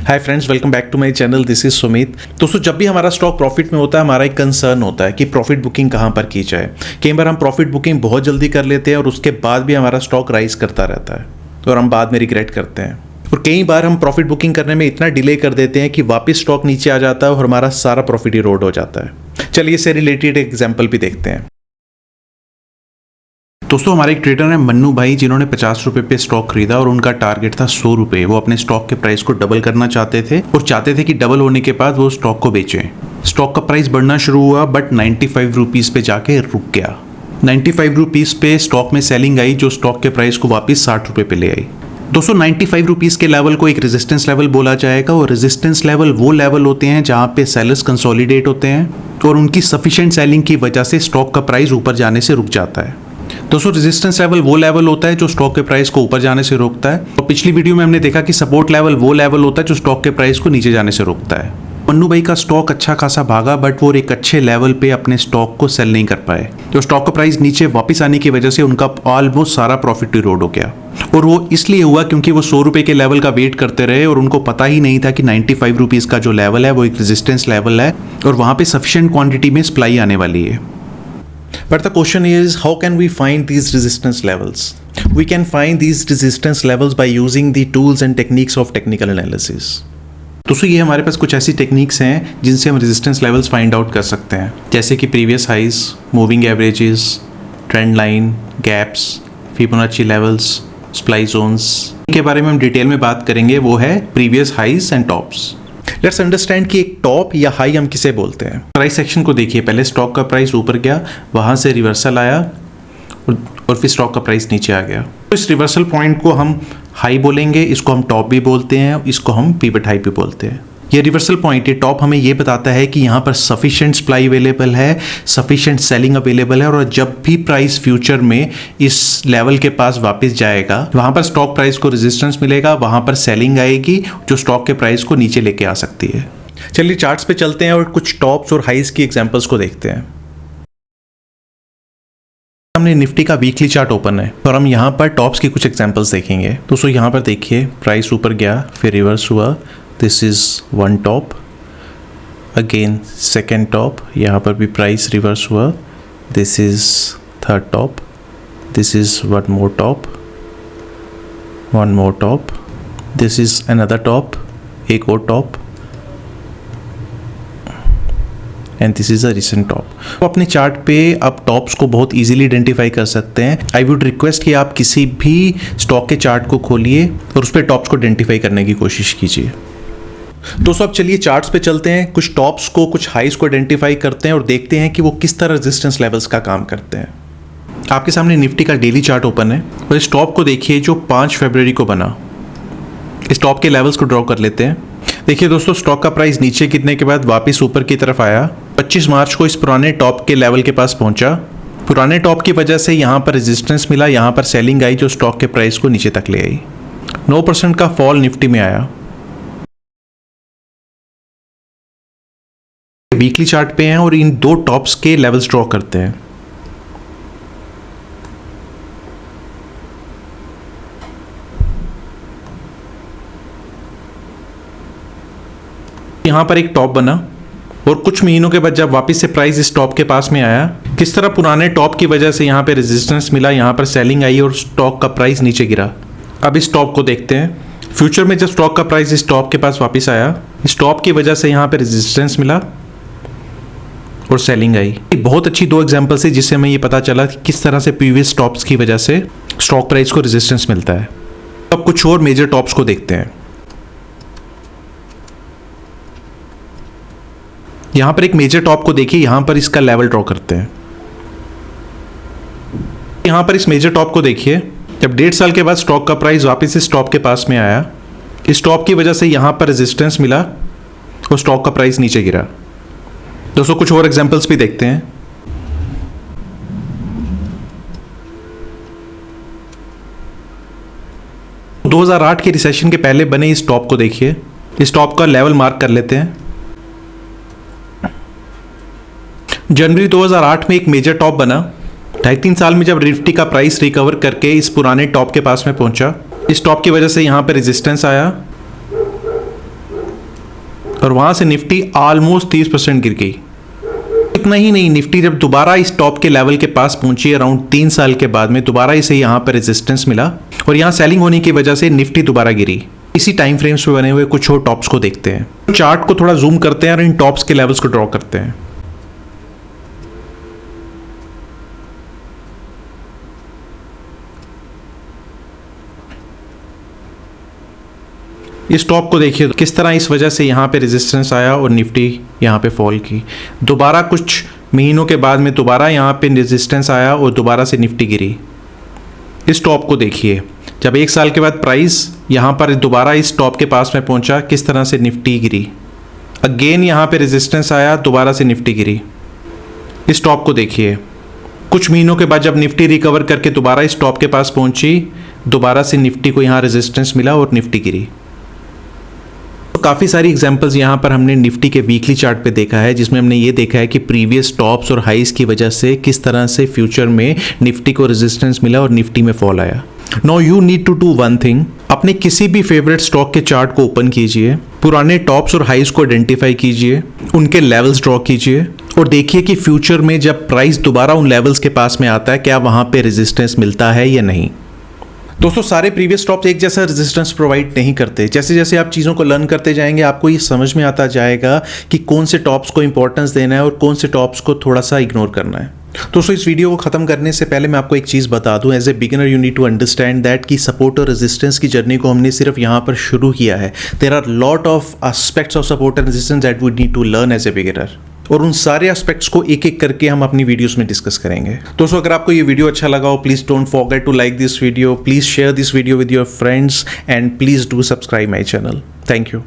Hi friends, welcome back to my channel. This is Sumit. दोस्तों, जब भी हमारा स्टॉक प्रॉफिट में होता है, हमारा एक कंसर्न होता है कि प्रॉफिट बुकिंग कहाँ पर की जाए। कई बार हम प्रॉफिट बुकिंग बहुत जल्दी कर लेते हैं और उसके बाद भी हमारा स्टॉक राइज करता रहता है और हम बाद में रिग्रेट करते हैं। और कई बार हम प्रॉफिट बुकिंग करने में इतना डिले कर देते हैं कि वापस स्टॉक नीचे आ जाता है और हमारा सारा प्रॉफिट इरोड हो जाता है। चलिए इससे रिलेटेड एग्जाम्पल भी देखते हैं। दोस्तों, हमारे एक ट्रेडर है मन्नू भाई, जिन्होंने 50 रुपए पे स्टॉक खरीदा और उनका टारगेट था 100 रुपए। वो अपने स्टॉक के प्राइस को डबल करना चाहते थे और चाहते थे कि डबल होने के बाद वो स्टॉक को बेचें। स्टॉक का प्राइस बढ़ना शुरू हुआ बट 95 रुपीज़ पे जाके रुक गया। 95 रुपीज़ पे स्टॉक में सेलिंग आई, जो स्टॉक के प्राइस को वापस 60 रुपए पे ले आई। दोस्तों, 95 रुपीज़ के लेवल को एक रेजिस्टेंस लेवल बोला जाएगा और रेजिस्टेंस लेवल वो लेवल होते हैं जहाँ पे सेलर्स कंसोलिडेट होते हैं और उनकी सफिशिएंट सेलिंग की वजह से स्टॉक का प्राइस ऊपर जाने से रुक जाता है। दोस्तों, रेजिस्टेंस लेवल वो लेवल होता है जो स्टॉक के प्राइस को ऊपर जाने से रोकता है और पिछली वीडियो में हमने देखा कि सपोर्ट लेवल वो लेवल होता है जो स्टॉक के प्राइस को नीचे जाने से रोकता है। मन्नू भाई का स्टॉक अच्छा खासा भागा बट वो एक अच्छे लेवल पे अपने स्टॉक को सेल नहीं कर पाए। जो स्टॉक का प्राइस नीचे वापस आने की वजह से उनका ऑलमोस्ट सारा प्रॉफिट इरोड हो गया और वो इसलिए हुआ क्योंकि वो 100 रुपए के लेवल का वेट करते रहे और उनको पता ही नहीं था कि 95 रुपीज़ का जो लेवल है वो एक रेजिस्टेंस लेवल है और वहाँ पे सफिशिएंट क्वांटिटी में सप्लाई आने वाली है। But the question is, how can we find these resistance levels? We can find these resistance levels by using the tools and techniques of technical analysis. दोस्तों, ये हमारे पास कुछ ऐसी टेक्निक्स हैं जिनसे हम रेजिस्टेंस लेवल्स फाइंड आउट कर सकते हैं, जैसे कि previous highs, moving averages, trend line, gaps, Fibonacci levels, supply zones. इनके बारे में हम डिटेल में बात करेंगे। वो है previous highs and tops. Let's understand कि एक टॉप या हाई हम किसे बोलते हैं। प्राइस सेक्शन को देखिए। पहले स्टॉक का प्राइस ऊपर गया, वहाँ से रिवर्सल आया और फिर स्टॉक का प्राइस नीचे आ गया। तो इस रिवर्सल पॉइंट को हम हाई बोलेंगे, इसको हम टॉप भी बोलते हैं, इसको हम पिवट हाई भी बोलते हैं। ये रिवर्सल पॉइंट, ये टॉप हमें ये बताता है कि यहाँ पर सफिशिएंट सप्लाई अवेलेबल है, सफिशिएंट सेलिंग अवेलेबल है और जब भी प्राइस फ्यूचर में इस लेवल के पास वापस जाएगा, वहाँ पर स्टॉक प्राइस को रेजिस्टेंस मिलेगा, वहाँ पर सेलिंग आएगी जो स्टॉक के प्राइस को नीचे लेके आ सकती है। चलिए चार्ट्स पे चलते हैं और कुछ टॉप्स और हाइज की एग्जांपल्स को देखते हैं। हमने निफ्टी का वीकली चार्ट ओपन है और हम यहाँ पर टॉप्स की कुछ एग्जांपल्स देखेंगे। दोस्तों, यहाँ पर देखिए, प्राइस ऊपर गया, फिर रिवर्स हुआ। This is one top, again second top, यहाँ पर भी प्राइस रिवर्स हुआ। This is third top, this is one more top, this is another top, एक और top, and this is a recent top. तो अपने चार्ट पे आप टॉप्स को बहुत इजीली आइडेंटिफाई कर सकते हैं। आई वुड रिक्वेस्ट कि आप किसी भी स्टॉक के चार्ट को खोलिए और उस पर टॉप्स को आइडेंटिफाई करने की कोशिश कीजिए। दोस्तों, अब चलिए चार्ट्स पे चलते हैं। कुछ टॉप्स को, कुछ हाइज को आइडेंटिफाई करते हैं और देखते हैं कि वो किस तरह रेजिस्टेंस लेवल्स का काम करते हैं। आपके सामने निफ्टी का डेली चार्ट ओपन है और इस टॉप को देखिए जो 5 फरवरी को बना। इस टॉप के लेवल्स को ड्रॉ कर लेते हैं। देखिए दोस्तों, स्टॉक का प्राइस नीचे गिरने के बाद वापस ऊपर की तरफ आया। 25 मार्च को इस पुराने टॉप के लेवल के पास पहुंचा। पुराने टॉप की वजह से यहाँ पर रेजिस्टेंस मिला, यहाँ पर सेलिंग आई जो स्टॉक के प्राइस को नीचे तक ले आई। 9% का फॉल निफ्टी में आया। वीकली चार्ट पे हैं और इन दो टॉप्स के लेवल्स ड्रॉ करते हैं। यहाँ पर एक टॉप बना और कुछ महीनों के बाद जब वापस से प्राइस इस टॉप के पास में आया, किस तरह पुराने टॉप की वजह से यहाँ पे रेजिस्टेंस मिला, यहाँ पर सेलिंग आई और स्टॉक का प्राइस नीचे गिरा। अब इस टॉप को देखते हैं। फ्यूचर में जब स्टॉक का प्राइस इस टॉप के पास वापस आया, इस टॉप की वजह से यहाँ पे रेजिस्टेंस मिला और सेलिंग आई। बहुत अच्छी दो एग्जांपल्स है जिससे हमें ये पता चला कि किस तरह से प्रीवियस टॉप्स की वजह से स्टॉक प्राइस को रेजिस्टेंस मिलता है। अब कुछ और मेजर टॉप्स को देखते हैं। यहाँ पर एक मेजर टॉप को देखिए, यहाँ पर इसका लेवल ड्रॉ करते हैं। यहाँ पर इस मेजर टॉप को देखिए, जब 1.5 साल के बाद स्टॉक का प्राइस वापस इस टॉप के पास में आया, इस टॉप की वजह से यहाँ पर रेजिस्टेंस मिला और स्टॉक का प्राइस नीचे गिरा। दोस्तों, कुछ और एग्जांपल्स भी देखते हैं। तो 2008 के रिसेशन के पहले बने इस टॉप को देखिए। इस टॉप का लेवल मार्क कर लेते हैं। जनवरी 2008 में एक मेजर टॉप बना। 2.5-3 साल में जब निफ्टी का प्राइस रिकवर करके इस पुराने टॉप के पास में पहुंचा, इस टॉप की वजह से यहाँ पे रेजिस्टेंस आया और वहां से निफ्टी ऑलमोस्ट 30% गिर गई। इतना ही नहीं, निफ्टी जब दोबारा इस टॉप के लेवल के पास पहुंची अराउंड 3 साल के बाद में, दोबारा इसे यहाँ पर रेजिस्टेंस मिला और यहाँ सेलिंग होने की वजह से निफ्टी दोबारा गिरी। इसी टाइम फ्रेम्स पे बने हुए कुछ और टॉप्स को देखते हैं। चार्ट को थोड़ा जूम करते हैं और इन टॉप्स के लेवल्स को ड्रॉ करते हैं। इस टॉप को देखिए किस तरह इस वजह से यहाँ पे रेजिस्टेंस आया और निफ्टी यहाँ पे फॉल की। दोबारा कुछ महीनों के बाद में दोबारा यहाँ पे रेजिस्टेंस आया और दोबारा से निफ्टी गिरी। इस टॉप को देखिए, जब 1 साल के बाद प्राइस यहाँ पर दोबारा इस टॉप के पास में पहुँचा, किस तरह से निफ्टी गिरी। अगेन यहाँ पे रेजिस्टेंस आया, दोबारा से निफ्टी गिरी। इस टॉप को देखिए, कुछ महीनों के बाद जब निफ्टी रिकवर करके दोबारा इस टॉप के पास पहुँची, दोबारा से निफ्टी को यहाँ रेजिस्टेंस मिला और निफ्टी गिरी। काफ़ी सारी एग्जांपल्स यहाँ पर हमने निफ्टी के वीकली चार्ट पे देखा है, जिसमें हमने ये देखा है कि प्रीवियस टॉप्स और हाइस की वजह से किस तरह से फ्यूचर में निफ्टी को रेजिस्टेंस मिला और निफ्टी में फॉल आया। Now you need to do one thing, अपने किसी भी फेवरेट स्टॉक के चार्ट को ओपन कीजिए, पुराने टॉप्स और हाइस को आइडेंटिफाई कीजिए, उनके लेवल्स ड्रॉ कीजिए और देखिए कि फ्यूचर में जब प्राइस दोबारा उन लेवल्स के पास में आता है, क्या वहाँ पे रेजिस्टेंस मिलता है या नहीं। दोस्तों, सारे प्रीवियस टॉप्स एक जैसा रेजिस्टेंस प्रोवाइड नहीं करते। जैसे जैसे आप चीज़ों को लर्न करते जाएंगे, आपको ये समझ में आता जाएगा कि कौन से टॉप्स को इंपॉर्टेंस देना है और कौन से टॉप्स को थोड़ा सा इग्नोर करना है। दोस्तों, इस वीडियो को खत्म करने से पहले मैं आपको एक चीज़ बता दूं, as a beginner you need to understand that कि सपोर्ट और रेजिस्टेंस की जर्नी को हमने सिर्फ यहाँ पर शुरू किया है। There are lot of aspects of support and resistance that we need to learn as a beginner, और उन सारे एस्पेक्ट्स को एक एक करके हम अपनी वीडियोस में डिस्कस करेंगे। दोस्तों, अगर आपको ये वीडियो अच्छा लगा हो, please don't forget to like this video, please share this video with your friends and please do subscribe my channel. Thank you.